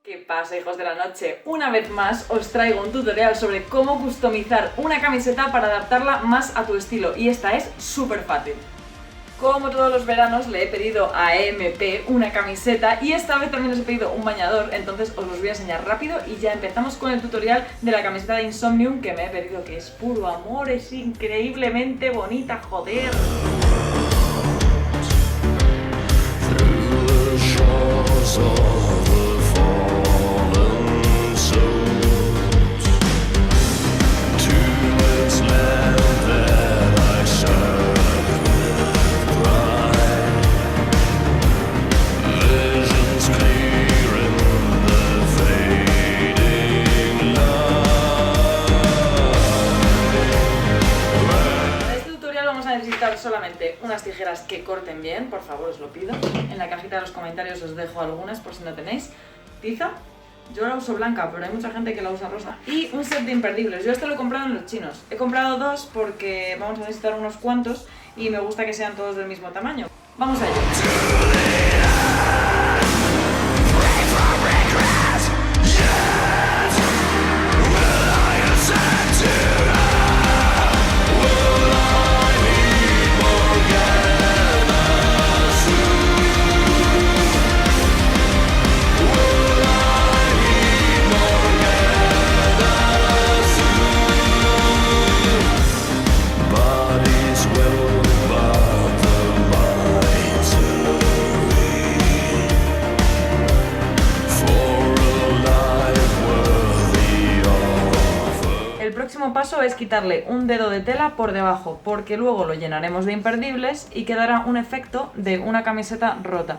¿Qué pasa, hijos de la noche? Una vez más os traigo un tutorial sobre cómo customizar una camiseta para adaptarla más a tu estilo, y esta es súper fácil. Como todos los veranos le he pedido a MP una camiseta y esta vez también les he pedido un bañador, entonces os los voy a enseñar rápido y ya empezamos con el tutorial de la camiseta de Insomnium que me he pedido, que es puro amor, es increíblemente bonita, joder. Necesitar solamente unas tijeras que corten bien, por favor os lo pido. En la cajita de los comentarios os dejo algunas por si no tenéis. Tiza, yo la uso blanca, pero hay mucha gente que la usa rosa. Y un set de imperdibles, yo esto lo he comprado en los chinos. He comprado dos porque vamos a necesitar unos cuantos y me gusta que sean todos del mismo tamaño. Vamos allá. El próximo paso es quitarle un dedo de tela por debajo, porque luego lo llenaremos de imperdibles y quedará un efecto de una camiseta rota.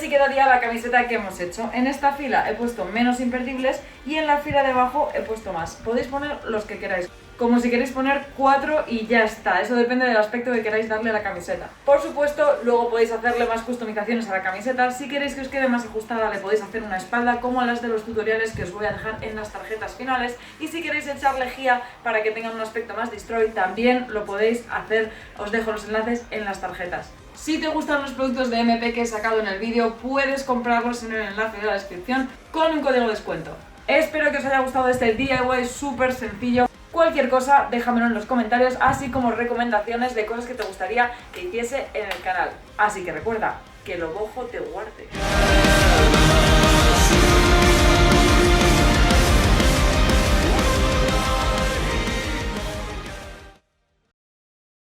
Quedaría la camiseta que hemos hecho. En esta fila he puesto menos imperdibles y en la fila de abajo he puesto más. Podéis poner los que queráis, como si queréis poner 4 y ya está. Eso depende del aspecto que queráis darle a la camiseta. Por supuesto, luego podéis hacerle más customizaciones a la camiseta. Si queréis que os quede más ajustada, le podéis hacer una espalda como a las de los tutoriales que os voy a dejar en las tarjetas finales. Y si queréis echarle lejía para que tengan un aspecto más destroy, también lo podéis hacer. Os dejo los enlaces en las tarjetas. Si te gustan los productos de MP que he sacado en el vídeo, puedes comprarlos en el enlace de la descripción con un código de descuento. Espero que os haya gustado este DIY súper sencillo. Cualquier cosa déjamelo en los comentarios, así como recomendaciones de cosas que te gustaría que hiciese en el canal. Así que recuerda, que lo bojo te guarde.